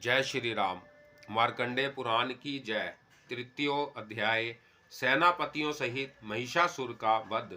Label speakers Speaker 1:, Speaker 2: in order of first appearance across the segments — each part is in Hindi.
Speaker 1: जय श्री राम। मार्कंडेय पुराण की जय। तृतीय अध्याय। सेनापतियों सहित महिषासुर का वध।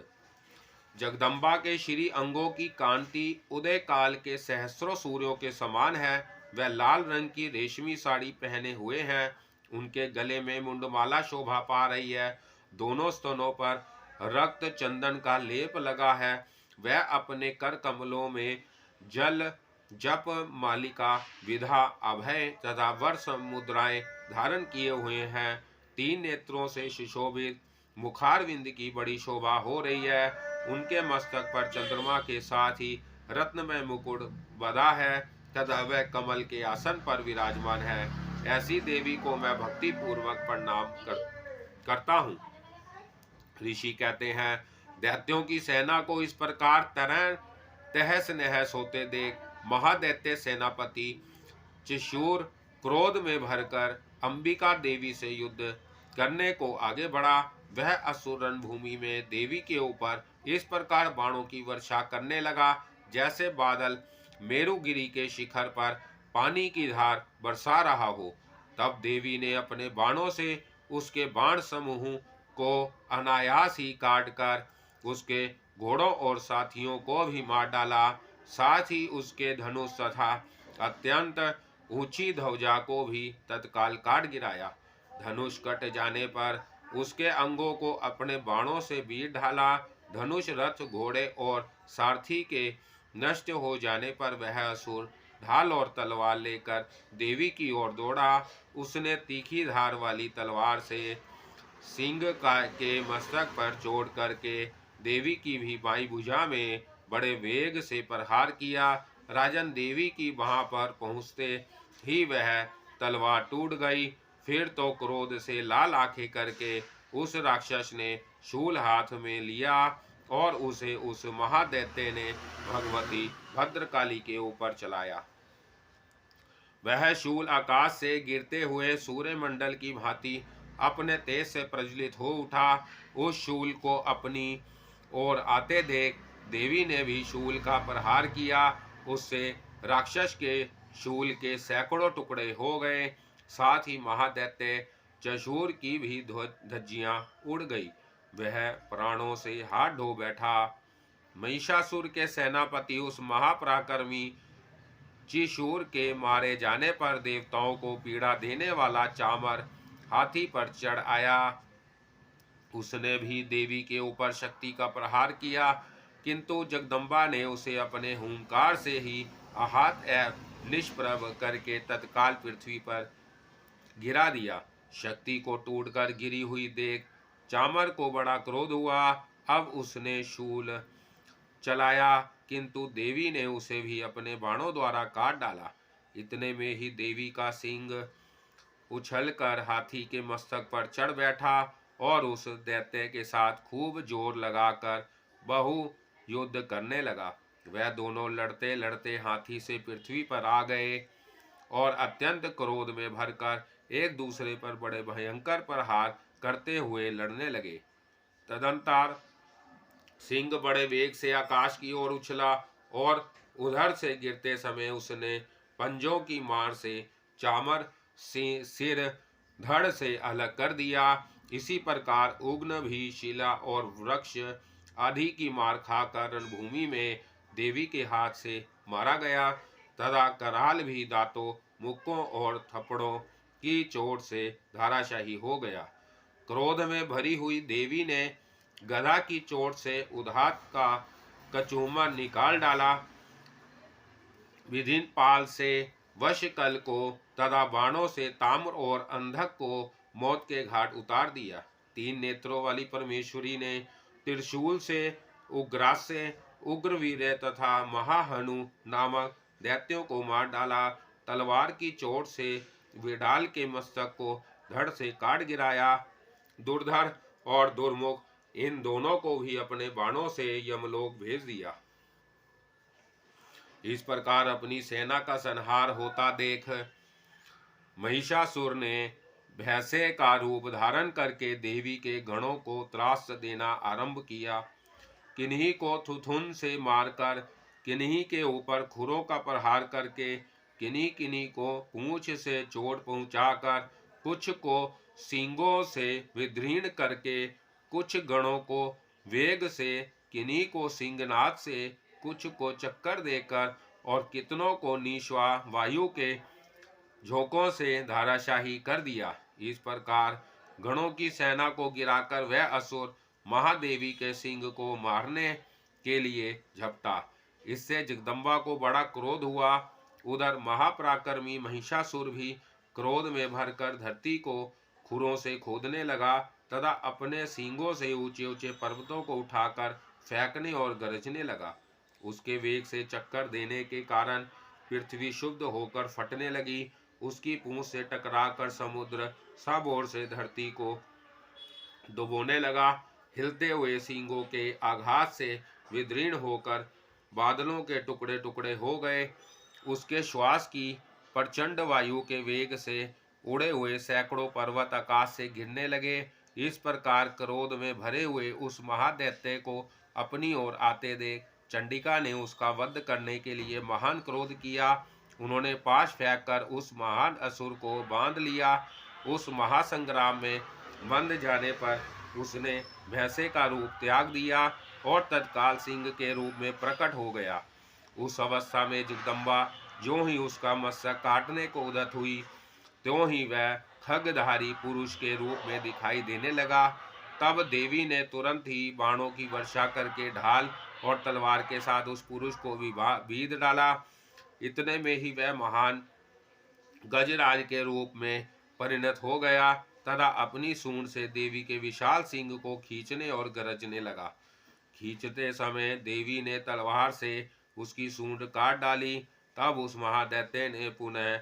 Speaker 1: जगदम्बा के श्री अंगों की कांति उदय काल के सहस्रों सूर्यों के समान है। वह लाल रंग की रेशमी साड़ी पहने हुए हैं। उनके गले में मुंडमाला शोभा पा रही है। दोनों स्तनों पर रक्त चंदन का लेप लगा है। वह अपने कर कमलों में जल जप मालिका विधा अभय तथा वर्ष मुद्राएं धारण किए हुए हैं। तीन नेत्रों से सुशोभित मुखारविंद की बड़ी शोभा हो रही है। उनके मस्तक पर चंद्रमा के साथ ही रत्नमय मुकुट बधा है तथा वह कमल के आसन पर विराजमान है। ऐसी देवी को मैं भक्ति पूर्वक प्रणाम करता हूँ। ऋषि कहते हैं, दैत्यों की सेना को इस प्रकार तरह तहस नहस होते देख महादैत्य सेनापति त्रिशूर क्रोध में भरकर अंबिका देवी से युद्ध करने को आगे बढ़ा। वह असुर रणभूमि में देवी के ऊपर इस प्रकार बाणों की वर्षा करने लगा जैसे बादल मेरुगिरी के शिखर पर पानी की धार बरसा रहा हो। तब देवी ने अपने बाणों से उसके बाण समूह को अनायास ही काटकर उसके घोड़ों और साथियों को भी मार डाला। साथ ही उसके धनुष तथा अत्यंत ऊंची ध्वजा को भी तत्काल काट गिराया। धनुष कट जाने पर उसके अंगों को अपने बाणों से बीट डाला। धनुष रथ घोड़े और सारथी के नष्ट हो जाने पर वह असुर ढाल और तलवार लेकर देवी की ओर दौड़ा। उसने तीखी धार वाली तलवार से सिंह का के मस्तक पर चोट करके देवी की भी बाई भुजा में बड़े वेग से प्रहार किया। राजन, देवी की वहां पर पहुंचते ही वह तलवार टूट गई। फिर तो क्रोध से लाल आंखें करके उस राक्षस ने शूल हाथ में लिया और उसे उस महादैत्य ने भगवती भद्रकाली के ऊपर चलाया। वह शूल आकाश से गिरते हुए सूर्यमंडल की भांति अपने तेज से प्रज्वलित हो उठा। उस शूल को अपनी ओर आते देख देवी ने भी शूल का प्रहार किया। उससे राक्षस के शूल के सैकड़ों टुकड़े हो गए। साथ ही महादैत्य चशूर की भी धज्जियां उड़ गई। वह प्राणों से हाथ धो बैठा। महिषासुर के सेनापति उस महापराक्रमी त्रिशूर के मारे जाने पर देवताओं को पीड़ा देने वाला चामर हाथी पर चढ़ आया। उसने भी देवी के ऊपर शक्ति का प्रहार किया, किंतु जगदम्बा ने उसे अपने हुंकार से ही आहत एवं निष्प्रभ करके तत्काल पृथ्वी पर गिरा दिया। शक्ति को टूटकर गिरी हुई देख चामर को बड़ा क्रोध हुआ। अब उसने शूल चलाया, किंतु देवी ने उसे भी अपने बाणों द्वारा काट डाला। इतने में ही देवी का सिंह उछलकर हाथी के मस्तक पर चढ़ बैठा और उस दैत्य के साथ खूब जोर लगाकर बहु युद्ध करने लगा। वह दोनों लड़ते लड़ते हाथी से पृथ्वी पर आ गए और अत्यंत क्रोध में भरकर एक दूसरे पर बड़े भयंकर प्रहार करते हुए लड़ने लगे। तदंतर सिंह बड़े वेग से आकाश की ओर उछला और उधर से गिरते समय उसने पंजों की मार से चामर सिर धड़ से अलग कर दिया। इसी प्रकार उग्न भी शिला और वृक्ष आदि की मार खाकर रणभूमि में देवी के हाथ से मारा गया तथा कराल भी दांतों, मुक्कों और थप्पड़ों की चोट से धाराशाही हो गया। क्रोध में भरी हुई देवी ने गदा की चोट से उधात का कचूमर निकाल डाला। विधिन पाल से वशकल को तथा बाणों से ताम्र और अंधक को मौत के घाट उतार दिया। तीन नेत्रों वाली परमेश्वरी ने त्रिशूल से उग्रास्य, उग्रवीर तथा महाहनु नामक दैत्यों को मार डाला। तलवार की चोट से विडाल के मस्तक को धड़ से काट गिराया। दुर्धर और दुर्मुख इन दोनों को भी अपने बाणों से यमलोक भेज दिया। इस प्रकार अपनी सेना का संहार होता देख महिषासुर ने भैंसे का रूप धारण करके देवी के गणों को त्रास देना आरंभ किया। किन्हीं को थुथुन से मारकर, किन्हीं के ऊपर खुरों का प्रहार करके, किन्हीं किन्हीं को पूंछ से चोट पहुंचाकर, कुछ को सींगों से विदीर्ण करके, कुछ गणों को वेग से, किन्हीं को सिंहनाद से, कुछ को चक्कर देकर और कितनों को निश्वा वायु के झोंकों से धाराशाही कर दिया। इस प्रकार गणों की सेना को गिराकर वह असुर महादेवी के सिंह को मारने के लिए झपटा। इससे जगदम्बा को बड़ा क्रोध हुआ। उधर महापराक्रमी महिषासुर भी क्रोध में भरकर धरती को खुरों से खोदने लगा तथा अपने सींगों से ऊंचे ऊंचे पर्वतों को उठाकर फेंकने और गरजने लगा। उसके वेग से चक्कर देने के कारण पृथ्वी शुद्ध होकर फटने लगी। उसकी पूंछ से टकराकर समुद्र सब ओर से धरती को डुबोने लगा। हिलते हुए सींगों के आघात से विदीर्ण होकर बादलों के टुकड़े टुकड़े हो गए। उसके श्वास की प्रचंड वायु के वेग से उड़े हुए सैकड़ों पर्वत आकाश से गिरने लगे। इस प्रकार क्रोध में भरे हुए उस महादैत्य को अपनी ओर आते देख चंडिका ने उसका वध करने के लिए महान क्रोध किया। उन्होंने पाश फेंककर उस महान असुर को बांध लिया। उस महासंग्राम में बंध जाने पर उसने भैंसे का रूप त्याग दिया और तत्काल सिंह के रूप में प्रकट हो गया। उस अवस्था में जगदम्बा जो ही उसका मस्तक काटने को उद्यत हुई, त्यों ही वह खगधारी पुरुष के रूप में दिखाई देने लगा। तब देवी ने तुरंत ही बाणों की वर्षा करके ढाल और तलवार के साथ उस पुरुष को बीध डाला। इतने में ही वह महान गजराज के रूप में परिणत हो गया तथा अपनी सूंड से देवी के विशाल सिंह को खींचने और गरजने लगा। खींचते समय देवी ने तलवार से उसकी सूंड काट डाली। तब उस महादैत्य ने पुनः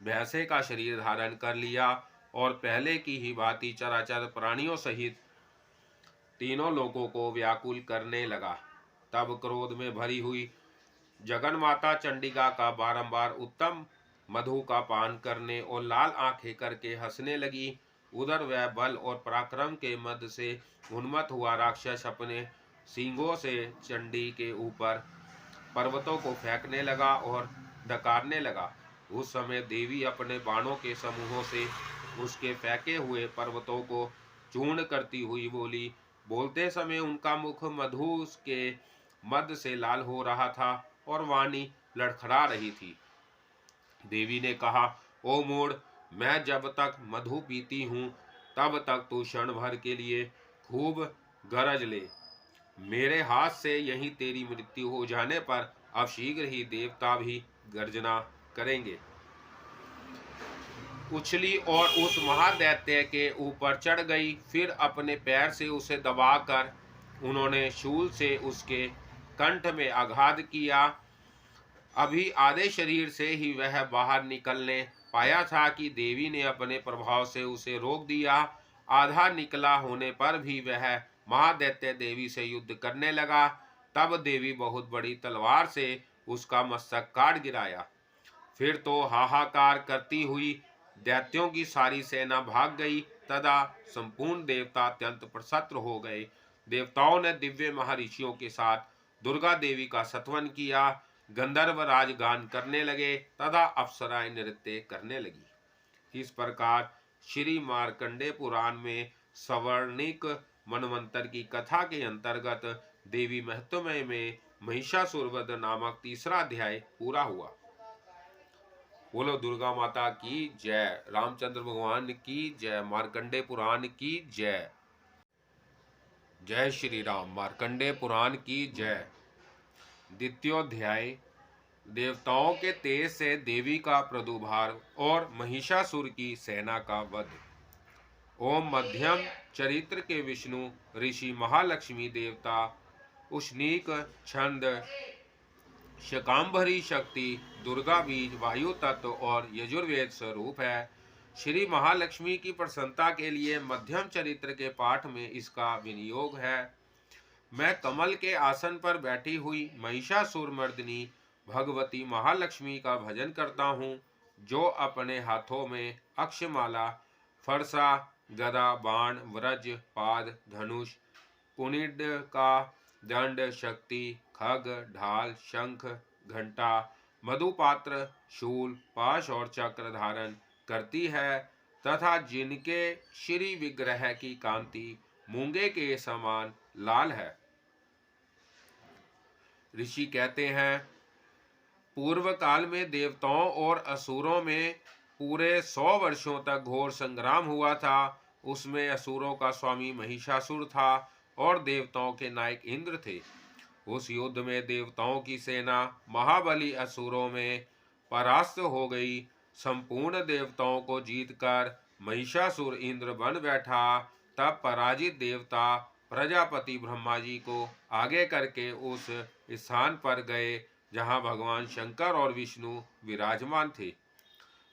Speaker 1: भैंसे का शरीर धारण कर लिया और पहले की ही भांति चराचर प्राणियों सहित तीनों लोगों को व्याकुल करने लगा। तब क्रोध में भरी हुई जगन माता चंडिका का बारंबार उत्तम मधु का पान करने और लाल आंखें करके हंसने लगी। उधर वह बल और पराक्रम के मद से उन्मत्त हुआ राक्षस अपने सींगों से चंडी के ऊपर पर्वतों को फेंकने लगा और डकारने लगा। उस समय देवी अपने बाणों के समूहों से उसके फेंके हुए पर्वतों को चूर्ण करती हुई बोली। बोलते समय उनका मुख मधु के मद से लाल हो रहा था और वाणी लड़खड़ा रही थी। देवी ने कहा, ओ मूढ़, मैं जब तक मधु पीती हूँ तब तक तू क्षण भर के लिए खूब गरज ले। मेरे हाथ से यही तेरी मृत्यु हो जाने पर अब शीघ्र ही देवता भी गर्जना करेंगे। उछली और उस महादैत्य के ऊपर चढ़ गई। फिर अपने पैर से उसे दबाकर उन्होंने शूल से उसके कंठ में आघात किया। अभी आधे शरीर से ही वह बाहर निकलने पाया था कि देवी ने अपने प्रभाव से उसे रोक दिया। आधा निकला होने पर भी वह महादैत्य देवी से युद्ध करने लगा। तब देवी बहुत बड़ी तलवार से उसका मस्तक काट गिराया। फिर तो हाहाकार करती हुई दैत्यों की सारी सेना भाग गई तथा संपूर्ण देवता अत्यंत प्रसन्न हो गए। देवताओं ने दिव्य महर्षियों के साथ दुर्गा देवी का स्तवन किया। गंधर्व राज गान करने लगे तथा अप्सराएं नृत्य करने लगी। इस प्रकार श्री मार्कंडे पुराण में सवर्णिक मनवंतर की कथा के अंतर्गत देवी महत्वमय में महिषासुर वध नामक तीसरा अध्याय पूरा हुआ। बोलो दुर्गा माता की जय, रामचंद्र भगवान की जय, मार्कंडे पुराण की जय। जय श्री राम। मार्कंडे पुराण की जय। द्वितीयोध्याय देवताओं के तेज से देवी का प्रादुर्भाव और महिषासुर की सेना का वध। ओम मध्यम चरित्र के विष्णु ऋषि महालक्ष्मी देवता उष्णीक छंद शकांभरी शक्ति दुर्गा बीज वायु तत्व और यजुर्वेद स्वरूप है। श्री महालक्ष्मी की प्रसन्नता के लिए मध्यम चरित्र के पाठ में इसका विनियोग है। मैं कमल के आसन पर बैठी हुई महिषासुर मर्दिनी भगवती महालक्ष्मी का भजन करता हूँ, जो अपने हाथों में अक्षमाला, फरसा, गदा, बाण, व्रज, पाद, धनुष, पुनिड का दंड, शक्ति, खग, ढाल, शंख, घंटा, मधुपात्र, शूल, पाश और चक्र धारण करती है तथा जिनके श्री विग्रह की कांति मूंगे के समान लाल है। ऋषि कहते हैं, पूर्व काल में देवताओं और असुरों में पूरे 100 वर्षों तक घोर संग्राम हुआ था। उसमें असुरों का स्वामी महिषासुर था और देवताओं के नायक इंद्र थे। उस युद्ध में देवताओं की सेना महाबली असुरों में परास्त हो गई। संपूर्ण देवताओं को जीतकर महिषासुर इंद्र बन बैठा। तब पराजित देवता प्रजापति ब्रह्मा जी को आगे करके उस स्थान पर गए जहां भगवान शंकर और विष्णु विराजमान थे।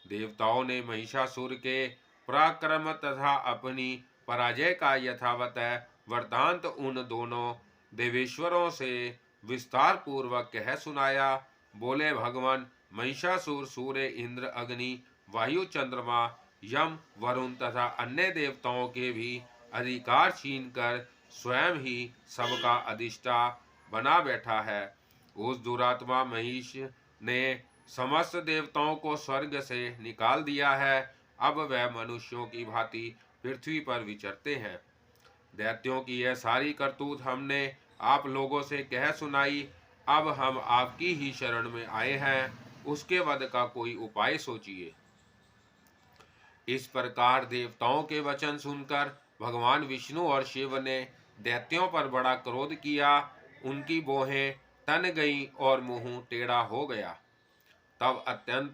Speaker 1: देवताओं ने महिषासुर के पराक्रम तथा अपनी पराजय का यथावत वृत्तांत उन दोनों देवेश्वरों से विस्तार पूर्वक कह सुनाया। बोले, भगवान महिषासुर सूर्य, इंद्र, अग्नि, वायु, चंद्रमा, यम, वरुण तथा अन्य देवताओं के भी अधिकार छीनकर स्वयं ही सबका अधिष्ठा बना बैठा है। उस दुरात्मा महिष ने समस्त देवताओं को स्वर्ग से निकाल दिया है। अब वह मनुष्यों की भांति पृथ्वी पर विचरते हैं। दैत्यों की यह सारी करतूत हमने आप लोगों से कह सुनाई। अब हम आपकी ही शरण में आए हैं, उसके वध का कोई उपाय सोचिए। इस प्रकार देवताओं के वचन सुनकर भगवान विष्णु और शिव ने दैत्यों पर बड़ा क्रोध किया। उनकी भौहें तन गईं और मुंह टेढ़ा हो गया। तब अत्यंत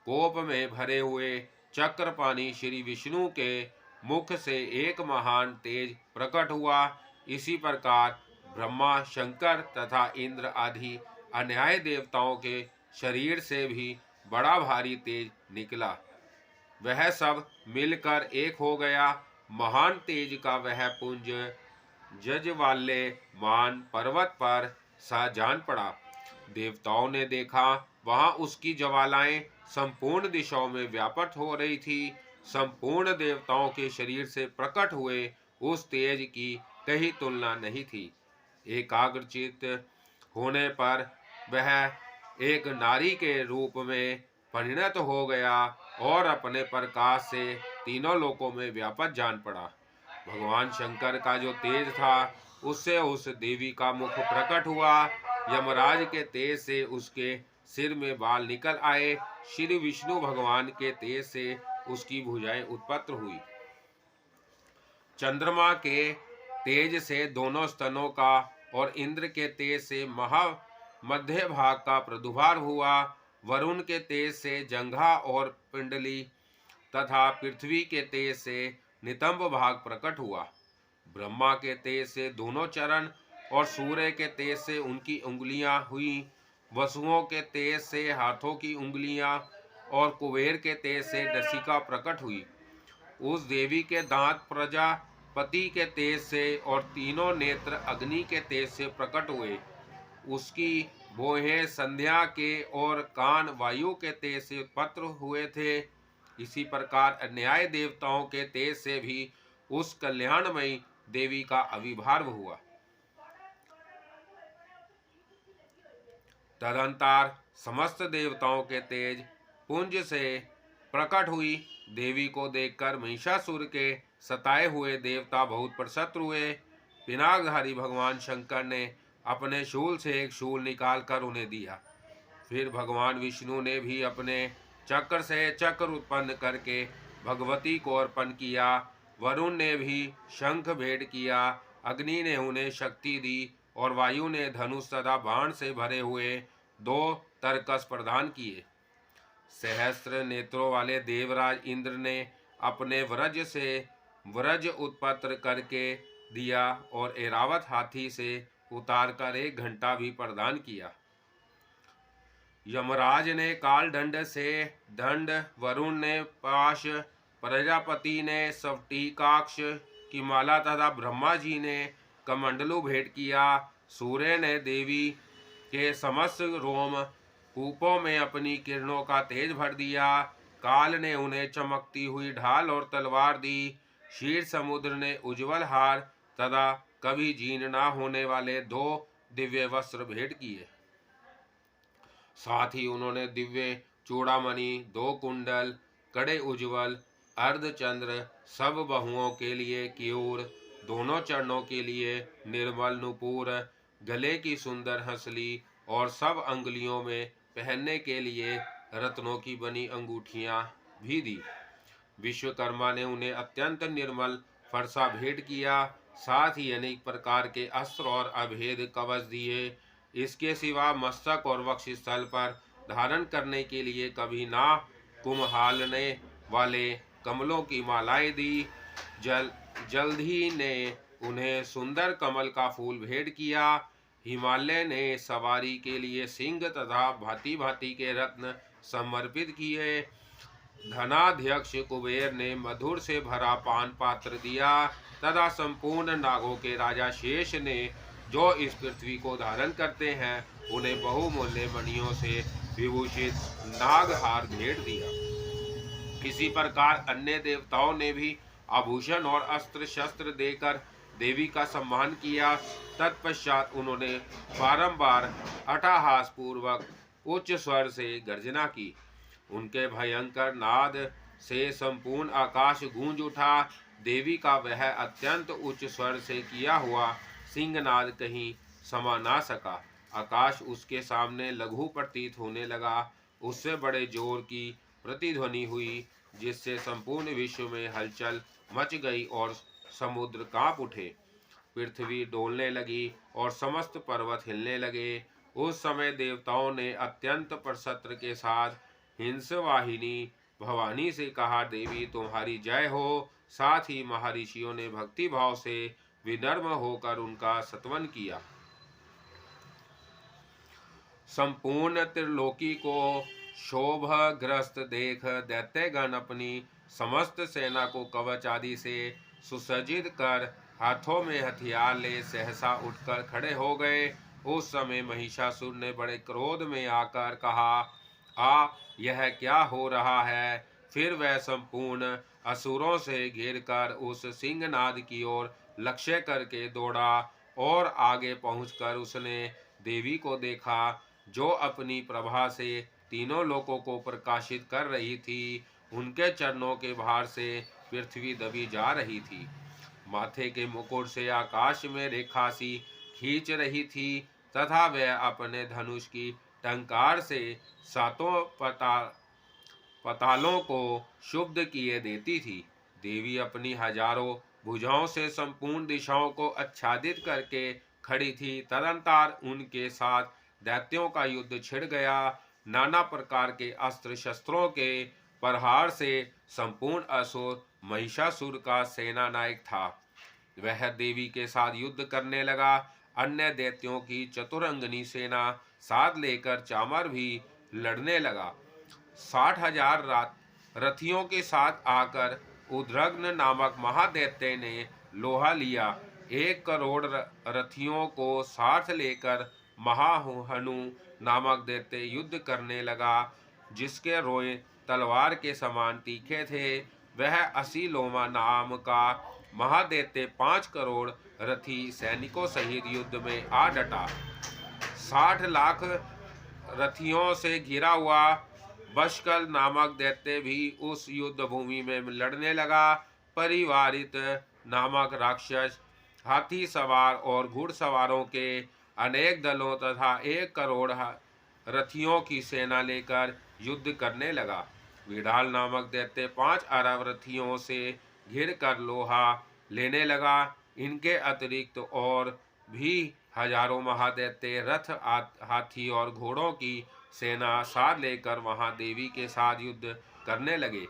Speaker 1: कोप में भरे हुए चक्रपाणी श्री विष्णु के मुख से एक महान तेज प्रकट हुआ। इसी प्रकार ब्रह्मा, शंकर तथा इंद्र आदि अन्याय देवताओं के शरीर से भी बड़ा भारी तेज निकला। वह सब मिलकर एक हो गया। महान तेज का वह पुंज जजवाले मान पर्वत पर सा जान पड़ा। देवताओं ने देखा, वहां उसकी ज्वालाएं संपूर्ण दिशाओं में व्याप्त हो रही थी। संपूर्ण देवताओं के शरीर से प्रकट हुए उस तेज की कहीं तुलना नहीं थी। एकाग्रचित होने पर वह एक नारी के रूप में परिणत हो गया और अपने प्रकाश से तीनों लोकों में व्यापक जान पड़ा। भगवान शंकर का जो तेज था, उससे उस देवी का मुख प्रकट हुआ। यमराज के तेज से उसके सिर में बाल निकल आए। श्री विष्णु भगवान के तेज से उसकी भुजाएं उत्पन्न हुई। चंद्रमा के तेज से दोनों स्तनों का और इंद्र के तेज से मध्य भाग का प्रादुर्भाव हुआ। वरुण के तेज से जंघा और पिंडली तथा पृथ्वी के तेज से नितंब भाग प्रकट हुआ। ब्रह्मा के तेज से दोनों चरण और सूर्य के तेज से उनकी उंगलियां हुई। वसुओं के तेज से हाथों की उंगलियां और कुबेर के तेज से डसिका प्रकट हुई। उस देवी के दांत प्रजापति के तेज से और तीनों नेत्र अग्नि के तेज से प्रकट हुए। उसकी भौहें संध्या के और कान वायु के तेज से उत्पन्न हुए थे। इसी प्रकार अन्याय देवताओं के तेज से भी उस कल्याणमयी देवी का आविर्भाव हुआ। तदंतर समस्त देवताओं के तेज पुंज से प्रकट हुई देवी को देखकर महिषासुर के सताए हुए देवता बहुत प्रसन्न हुए। पिनाकधारी भगवान शंकर ने अपने शूल से एक शूल निकालकर उन्हें दिया। फिर भगवान विष्णु ने भी अपने चक्र से चक्र उत्पन्न करके भगवती को अर्पण किया। वरुण ने भी शंख भेंट किया। अग्नि ने उन्हें शक्ति दी और वायु ने धनुष तथा बाण से भरे हुए 2 तरकस प्रदान किए। सहस्त्र नेत्रों वाले देवराज इंद्र ने अपने व्रज से व्रज उत्पन्न करके दिया और ऐरावत हाथी से उतारकर 1 घंटा भी प्रदान किया। यमराज ने काल दंड से दंड, वरुण ने पाश, प्रजापति ने स्फटिकाक्ष की माला तथा ब्रह्मा जी ने कमंडलू भेंट किया। सूर्य ने देवी के समस्त रोम कूपों में अपनी किरणों का तेज भर दिया। काल ने उन्हें चमकती हुई ढाल और तलवार दी। क्षीर समुद्र ने उज्जवल हार तथा कभी जीर्ण न होने वाले 2 दिव्य वस्त्र भेंट किए। साथ ही उन्होंने दिव्य चूड़ामणि, 2 कुंडल, कड़े उज्ज्वल, अर्धचंद्र, सब बहुओं के लिए केयूर, दोनों चरणों के लिए निर्मल नुपुर, गले की सुंदर हंसली और सब अंगुलियों में पहनने के लिए रत्नों की बनी अंगूठियां भी दी। विश्वकर्मा ने उन्हें अत्यंत निर्मल फरसा भेंट किया। साथ ही अनेक प्रकार के अस्त्र और अभेद कवच दिए। इसके सिवा मस्तक और वक्षस्थल पर धारण करने के लिए कभी ना कुम्हालने वाले कमलों की मालाएं दी। जल्द ही ने उन्हें सुंदर कमल का फूल भेंट किया। हिमालय ने सवारी के लिए सिंह तथा भांति भांति के रत्न समर्पित किए। धनाध्यक्ष कुबेर ने मधुर से भरा पान पात्र दिया तथा संपूर्ण नागों के राजा शेष ने, जो इस पृथ्वी को धारण करते हैं, उन्हें बहुमूल्य मणियों से विभूषित नागहार भेंट दिया। इसी प्रकार अन्य देवताओं ने भी आभूषण और अस्त्र शस्त्र देकर देवी का सम्मान किया। तत्पश्चात उन्होंने बारंबार अट्टहास पूर्वक उच्च स्वर से गर्जना की। उनके भयंकर नाद से संपूर्ण आकाश गूंज उठा। देवी का वह अत्यंत उच्च स्वर से किया हुआ सिंहनाद कहीं समा ना सका। आकाश उसके सामने लघु प्रतीत होने लगा। उससे बड़े जोर की प्रतिध्वनि हुई, जिससे संपूर्ण विश्व में हलचल मच गई और समुद्र कांप उठे। पृथ्वी डोलने लगी और समस्त पर्वत हिलने लगे। उस समय देवताओं ने अत्यंत प्रसत्र के साथ हिंसवाहिनी भवानी से कहा, देवी तुम्हारी जय हो। साथ ही महर्षियों ने भक्ति भाव से विनम्र होकर उनका स्तवन किया। संपूर्ण त्रिलोकी को शोभग्रस्त देख दैत्यगण अपनी समस्त सेना को कवच आदि से सुसज्जित कर हाथों में हथियार ले सहसा उठकर खड़े हो गए। उस समय महिषासुर ने बड़े क्रोध में आकर कहा, यह क्या हो रहा है। फिर वह संपूर्ण असुरों से घिरकर उस सिंहनाद की ओर लक्ष्य करके दौड़ा और आगे पहुंचकर उसने देवी को देखा, जो अपनी प्रभा से तीनों लोकों को प्रकाशित कर रही थी। उनके चरणों के भार से पृथ्वी दबी जा रही थी। माथे के मुकुट से आकाश में रेखा सी खींच रही थी तथा वह अपने धनुष की टंकार से सातों पतालों को शुद्ध किए देती थी। देवी अपनी हजारों भुजाओं से संपूर्ण दिशाओं को आच्छादित करके खड़ी थी। तदंतर उनके साथ दैत्यों का युद्ध छिड़ गया। नाना प्रकार के अस्त्र शस्त्रों के प्रहार से संपूर्ण असुर महिषासुर का सेना नायक था। वह देवी के साथ युद्ध करने लगा। अन्य दैत्यों की चतुरंगनी सेना साथ लेकर चामर भी लड़ने लगा। 60,000 रथियों के साथ आकर उद्रग्न नामक महादैत्य ने लोहा लिया। 1 करोड़ रथियों को साथ लेकर महाहनु नामक दैत्य युद्ध करने लगा, जिसके रोए तलवार के समान तीखे थे। वह असीलोमा नाम का महादैत्य 5 करोड़ रथी सैनिकों सहित युद्ध में आ डटा। 60 लाख रथियों से घिरा हुआ बशकल नामक दैत्य भी उस युद्ध भूमि में लड़ने लगा। परिवारित नामक राक्षस हाथी सवार और घुड़सवारों के अनेक दलों तथा 1 करोड़ रथियों की सेना लेकर युद्ध करने लगा। विडाल नामक दैत्य 5 अरब रथियों से घिर कर लोहा लेने लगा। इनके अतिरिक्त और भी हजारों महादैत्य रथ, हाथी और घोड़ों की सेना साथ लेकर वहां देवी के साथ युद्ध करने लगे।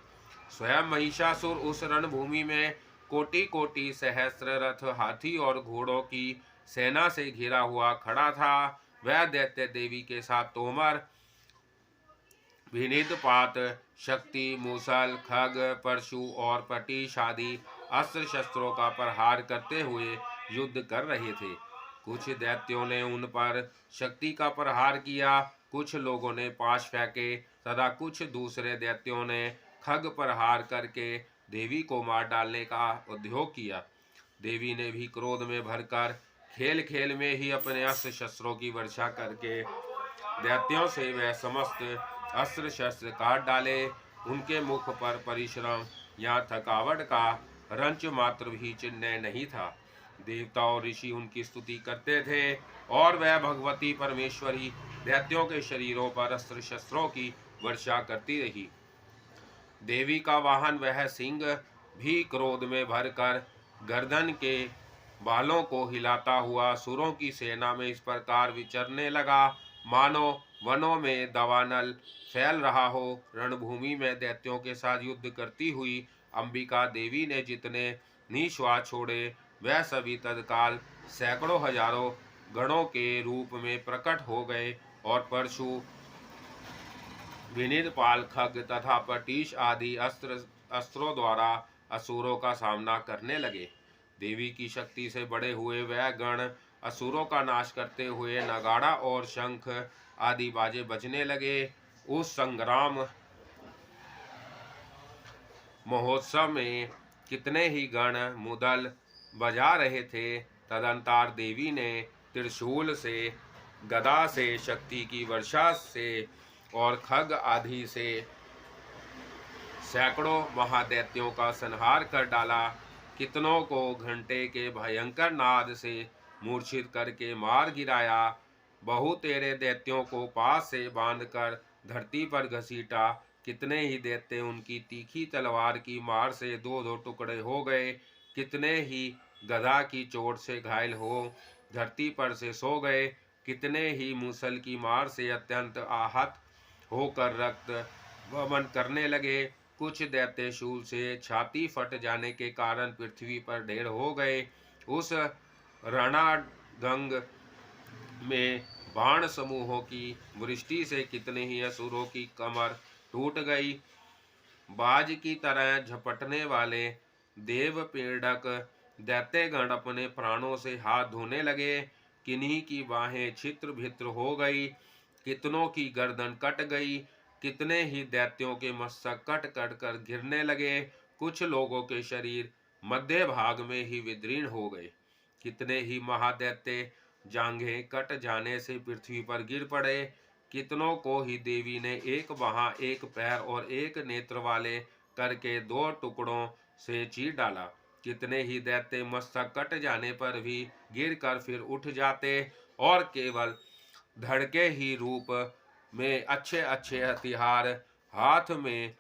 Speaker 1: स्वयं महिषासुर उस रणभूमि में कोटि कोटि सहस्त्र रथ, हाथी और घोड़ों की सेना से घिरा हुआ खड़ा था। वह दैत्य देवी के साथ तोमर, विनित पात, शक्ति, मूसल, खग, परशु और पटीश आदि अस्त्र शस्त्रों का प्रहार करते हुए युद्ध कर रहे थे। कुछ दैत्यों ने उन पर शक्ति का प्रहार किया, कुछ लोगों ने पाश फेंके तथा कुछ दूसरे दैत्यों ने खग प्रहार करके देवी को मार डालने का उद्योग किया। देवी ने भी क्रोध में भरकर खेल खेल में ही अपने अस्त्र शस्त्रों की वर्षा करके दैत्यों से वह समस्त अस्त्र शस्त्र काट डाले। उनके मुख पर परिश्रम या थकावट का रंच मात्र भी चिन्ह नहीं था। देवता और ऋषि उनकी स्तुति करते थे और वह भगवती परमेश्वरी दैत्यों के शरीरों पर अस्त्र शस्त्रों की वर्षा करती रही। देवी का वाहन वह सिंह भी क्रोध में भरकर गर्दन के बालों को हिलाता हुआ असुरों की सेना में इस प्रकार विचरने लगा, मानो वनों में दावानल फैल रहा हो। रणभूमि में दैत्यों के साथ युद्ध करती हुई अंबिका देवी ने जितने निश्वास छोड़े, वह सभी तत्काल सैकड़ों हजारों गणों के रूप में प्रकट हो गए और परशु, विनिर्पाल, खग तथा पटीश आदि अस्त्रों द्वारा असुरों का सामना करने लगे। देवी की शक्ति से बड़े हुए वह गण असुरों का नाश करते हुए नगाड़ा और शंख आदि बाजे बजने लगे। उस संग्राम महोत्सव में कितने ही गण मुदल बजा रहे थे। तदंतर देवी ने त्रिशूल से, गदा से, शक्ति की वर्षा से और खग आदि से सैकड़ों महादैत्यों का संहार कर डाला। कितनों को घंटे के भयंकर नाद से मूर्छित करके मार गिराया। बहुतेरे दैत्यों को पास से बांधकर धरती पर घसीटा। कितने ही दैत्य उनकी तीखी तलवार की मार से दो दो टुकड़े हो गए। कितने ही गदा की चोट से घायल हो धरती पर से सो गए। कितने ही मूसल की मार से अत्यंत आहत होकर रक्त वमन करने लगे। कुछ दैत्य शूल से छाती फट जाने के कारण पृथ्वी पर ढेर हो गए। उस रणगंग में बाण समूहों की वृष्टि से कितने ही असुरों की कमर टूट गई। बाज की तरह झपटने वाले देव पीड़क दैत्यगण अपने प्राणों से हाथ धोने लगे। किन्हीं की बाहें छित्र भित्र हो गई, कितनों की गर्दन कट गई। कितने ही दैत्यों के मस्तक कट कट कर गिरने लगे। कुछ लोगों के शरीर मध्य भाग में ही विदीर्ण हो गए। कितने ही महादैत्य जांघें कट जाने से पृथ्वी पर गिर पड़े। कितनों को ही देवी ने एक बाह, एक पैर और एक नेत्र वाले करके दो टुकड़ों से चीर डाला। कितने ही दैत्य मस्तक कट जाने पर भी गिरकर फिर उठ जाते और केवल धड़के ही रूप में अच्छे अच्छे हथियार हाथ में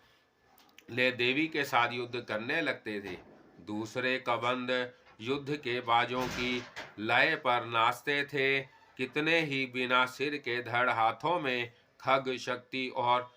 Speaker 1: ले देवी के साथ युद्ध करने लगते थे। दूसरे कबंद युद्ध के बाजों की लय पर नाचते थे। कितने ही बिना सिर के धड़ हाथों में खग, शक्ति और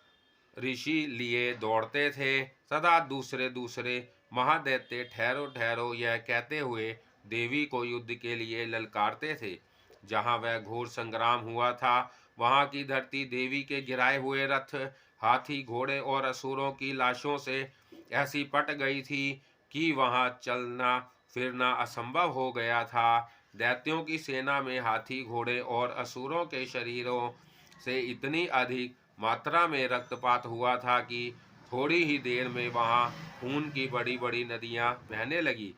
Speaker 1: ऋषि लिए दौड़ते थे। सदा दूसरे दूसरे महादैत्य ठहरो ठहरो यह कहते हुए देवी को युद्ध के लिए ललकारते थे। जहाँ वह घोर संग्राम हुआ था, वहाँ की धरती देवी के गिराए हुए रथ, हाथी, घोड़े और असुरों की लाशों से ऐसी पट गई थी कि वहाँ चलना फिरना असंभव हो गया था। दैत्यों की सेना में हाथी, घोड़े और असुरों के शरीरों से इतनी अधिक मात्रा में रक्तपात हुआ था कि थोड़ी ही देर में वहाँ खून की बड़ी बड़ी नदियाँ बहने लगी।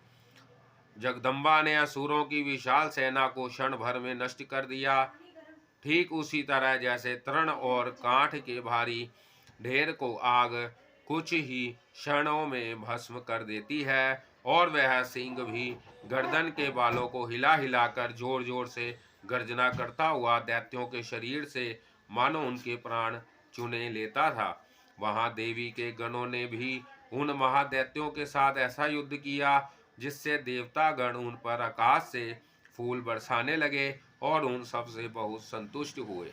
Speaker 1: जगदम्बा ने असुरों की विशाल सेना को क्षण भर में नष्ट कर दिया। ठीक उसी तरह जैसे तृण और काठ के भारी ढेर को आग कुछ ही क्षणों में भस्म कर देती है, और वह सिंह भी गर्दन के बालों को हिला हिलाकर जोर जोर से गर्जना करता हुआ दैत्यों के शरीर से मानो उनके प्राण चुने लेता था। वहां देवी के गणों ने भी उन महादैत्यों के साथ ऐसा युद्ध किया जिससे देवतागण उन पर आकाश से फूल बरसाने लगे और उन सब से बहुत संतुष्ट हुए।